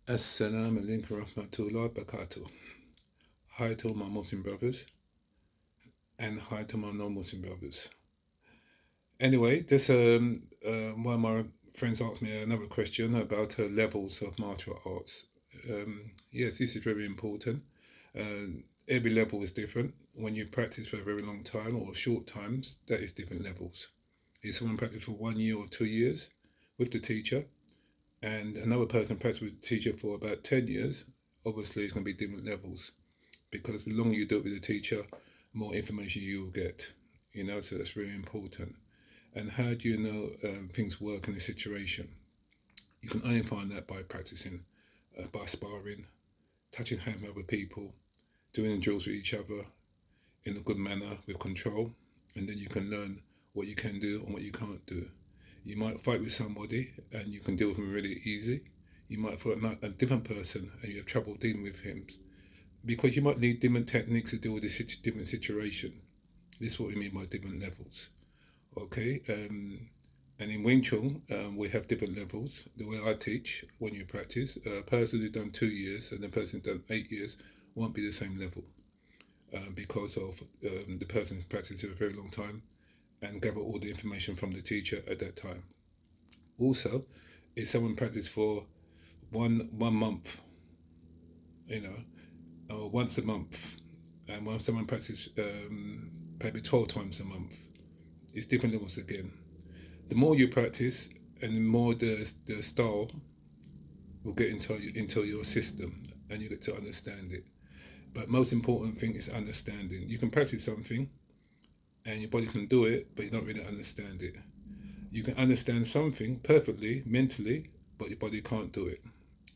Assalamu alaikum rahmatullah barakatuh. Hi to my Muslim brothers and hi to my non-Muslim brothers. Anyway, this one of my friends asked me another question about levels of martial arts. Yes, this is very important. Every level is different. When you practice for a very long time or short times, that is different levels. If someone practice for 1 year or 2 years with the teacher, and another person practice with the teacher for about 10 years, obviously it's going to be different levels because the longer you do it with the teacher, more information you will get. So that's very important. And how do you know things work in a situation? You can only find that by practicing, by sparring, touching hands with other people, doing drills with each other in a good manner with control, and then you can learn what you can do and what you can't do. You might fight with somebody and you can deal with them really easy. You might fight a different person and you have trouble dealing with him because you might need different techniques to deal with this different situation. This is what we mean by different levels. Okay, and in Wing Chun, we have different levels. The way I teach, when you practice, a person who's done 2 years and a person who's done 8 years won't be the same level because of the person practiced for a very long time and gather all the information from the teacher at that time. Also, if someone practiced for one month, you know, or once a month, and when someone practices maybe 12 times a month, it's different levels again. The more you practice, and the more the style will get into your system, and you get to understand it. But most important thing is understanding. You can practice something, and your body can do it, but you don't really understand it. You can understand something perfectly mentally, but your body can't do it.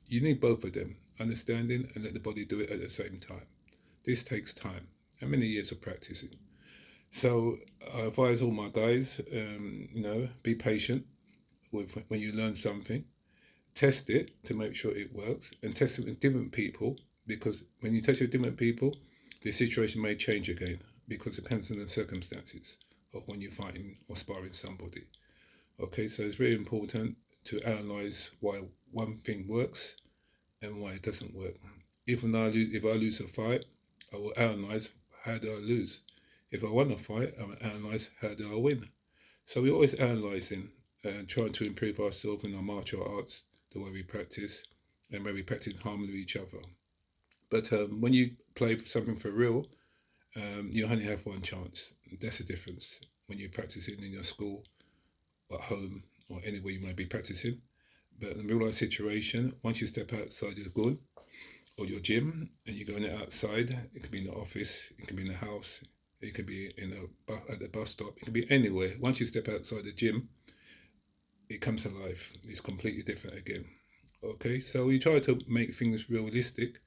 You need both of them, understanding and let the body do it at the same time. This takes time and many years of practicing. So I advise all my guys, be patient with when you learn something. Test it to make sure it works, and test it with different people because when you test it with different people, the situation may change again because it depends on the circumstances of when you're fighting or sparring somebody. Okay, so it's very important to analyze why one thing works and why it doesn't work. If I lose a fight, I will analyze how do I lose. If I win a fight, I will analyze how do I win. So we're always analyzing and trying to improve ourselves in our martial arts, the way we practice, and where we practice in harmony with each other. But when you play for something for real, you only have one chance. That's the difference when you're practicing in your school, at home, or anywhere you might be practicing. But in a real life situation, once you step outside your goal or your gym and you're going outside, it could be in the office, it could be in the house, it could be at the bus stop, it could be anywhere. Once you step outside the gym, it comes alive. It's completely different again. Okay, so we try to make things realistic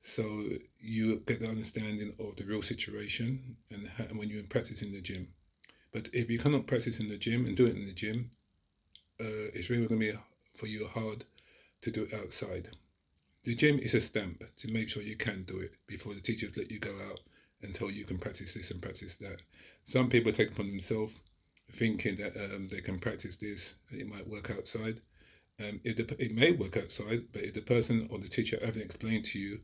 so you get the understanding of the real situation and when you're practicing the gym. But if you cannot practice in the gym and do it in the gym, it's really going to be for you hard to do it outside. The gym is a stamp to make sure you can do it before the teachers let you go out and tell you can practice this and practice that. Some people take upon themselves thinking that they can practice this and it might work outside. It may work outside, but if the person or the teacher haven't explained to you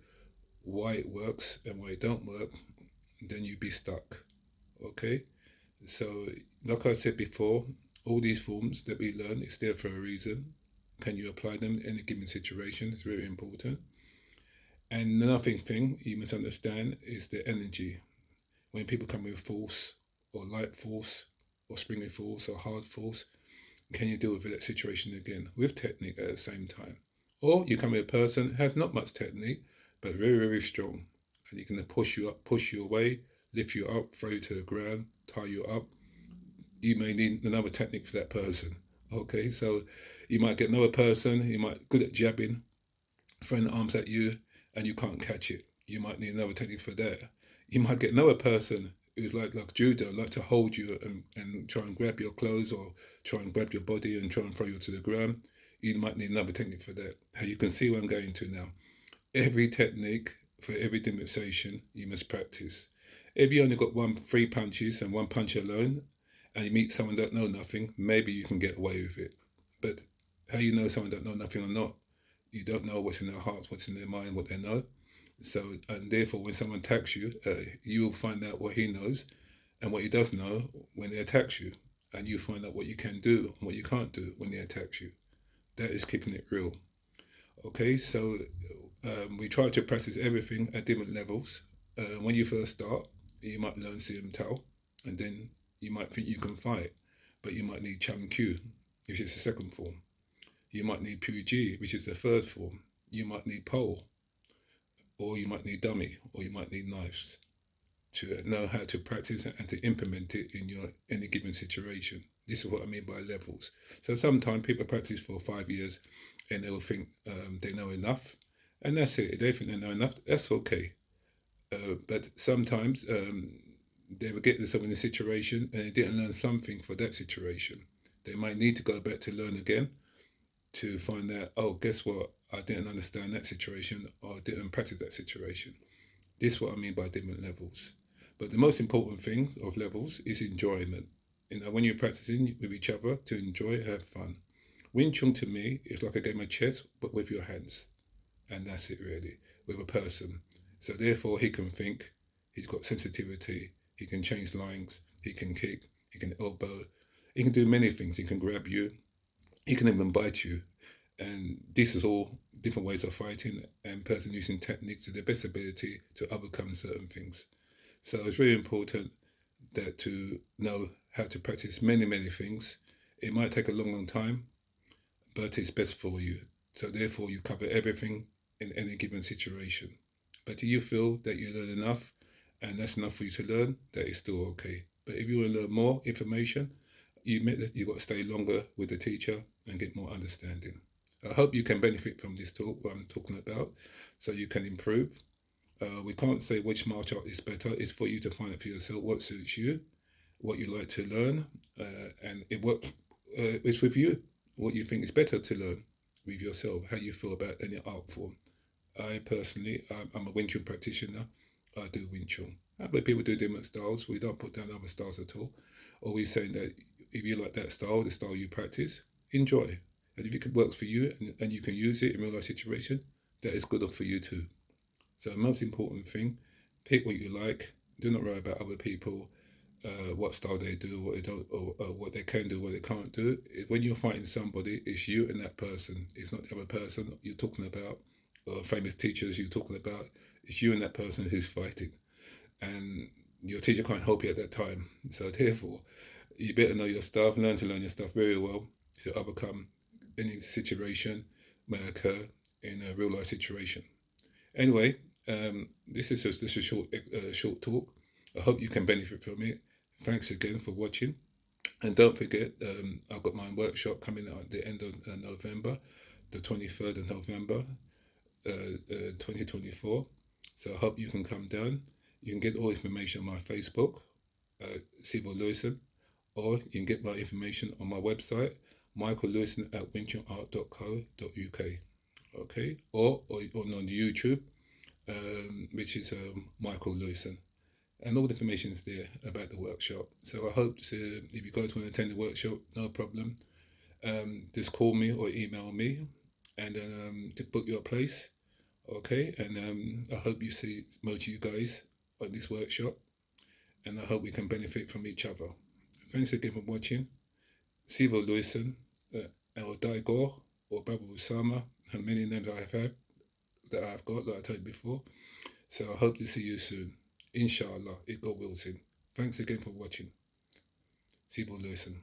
why it works and why it don't work, then you'd be stuck. Okay, so like I said before, all these forms that we learn is there for a reason. Can you apply them in a given situation? It's very important. And another thing you must understand is the energy. When people come with force or light force or springy force or hard force, can you deal with that situation again with technique at the same time? Or you come with a person who has not much technique but very, very strong. And you can push you up, push you away, lift you up, throw you to the ground, tie you up. You may need another technique for that person. Okay, so you might get another person, you might good at jabbing, throwing the arms at you, and you can't catch it. You might need another technique for that. You might get another person who's like judo, like to hold you and try and grab your clothes or try and grab your body and try and throw you to the ground. You might need another technique for that. You can see where I'm going to now. Every technique for every demonstration you must practice. If you only got three punches and one punch alone, and you meet someone that know nothing, maybe you can get away with it. But how you know someone that know nothing or not? You don't know what's in their hearts, what's in their mind, what they know. So, and therefore, when someone attacks you, you will find out what he knows and what he does know when they attacks you, and you find out what you can do and what you can't do when they attacks you. That is keeping it real. Okay, so we try to practice everything at different levels. When you first start, you might learn CM Tao, and then you might think you can fight, but you might need Chum Q, which is the second form. You might need Puji, which is the third form. You might need pole, or you might need dummy, or you might need knives to know how to practice and to implement it in your any given situation. This is what I mean by levels. So sometimes people practice for 5 years and they will think they know enough, and that's it. If they think they know enough, that's okay. But sometimes they will get themselves in a situation and they didn't learn something for that situation. They might need to go back to learn again to find out, oh, guess what? I didn't understand that situation or I didn't practice that situation. This is what I mean by different levels. But the most important thing of levels is enjoyment. You know, when you're practicing with each other to enjoy, have fun. Wing Chun to me is like a game of chess, but with your hands. And that's it really, with a person. So therefore he can think, he's got sensitivity, he can change lines, he can kick, he can elbow, he can do many things, he can grab you, he can even bite you. And this is all different ways of fighting and person using techniques to their best ability to overcome certain things. So it's very important that to know how to practice many, many things. It might take a long, long time, but it's best for you. So therefore you cover everything in any given situation. But do you feel that you learn enough and that's enough for you to learn, that is still okay. But if you want to learn more information, you admit that you've got to stay longer with the teacher and get more understanding. I hope you can benefit from this talk, what I'm talking about, so you can improve. We can't say which martial art is better. It's for you to find out for yourself what suits you, what you like to learn, and it's with you. What you think is better to learn with yourself, how you feel about any art form. I personally, I'm a Wing Chun practitioner. I do Wing Chun. Other people do different styles. We don't put down other styles at all. Always saying that if you like that style, the style you practice, enjoy. And if it works for you and you can use it in real life situation, that is good for you too. So the most important thing, pick what you like. Do not worry about other people, what style they do, what they don't, or what they can do, what they can't do. When you're fighting somebody, it's you and that person. It's not the other person you're talking about, or famous teachers you're talking about. It's you and that person who's fighting, and your teacher can't help you at that time. So therefore, you better know your stuff, learn to learn your stuff very well to overcome any situation may occur in a real life situation. Anyway, this is just a short talk. I hope you can benefit from it. Thanks again for watching, and don't forget, I've got my workshop coming out at the end of November, the 23rd of November, 2024. So I hope you can come down. You can get all information on my Facebook, Sifu Louison, or you can get my information on my website, michaellouison at wingchunart.co.uk. Okay, or on YouTube, which is Michael Louison. And all the information is there about the workshop. So I hope to, if you guys want to attend the workshop, no problem. Just call me or email me and to book your place. Okay, and I hope you see most of you guys at this workshop, and I hope we can benefit from each other. Thanks again for watching. Sifu Louison, or Daigor, or Baba Usama, and many names I have had that I've got, that I told you before. So I hope to see you soon. Inshallah, if God wills it. Thanks again for watching. Sifu Louison.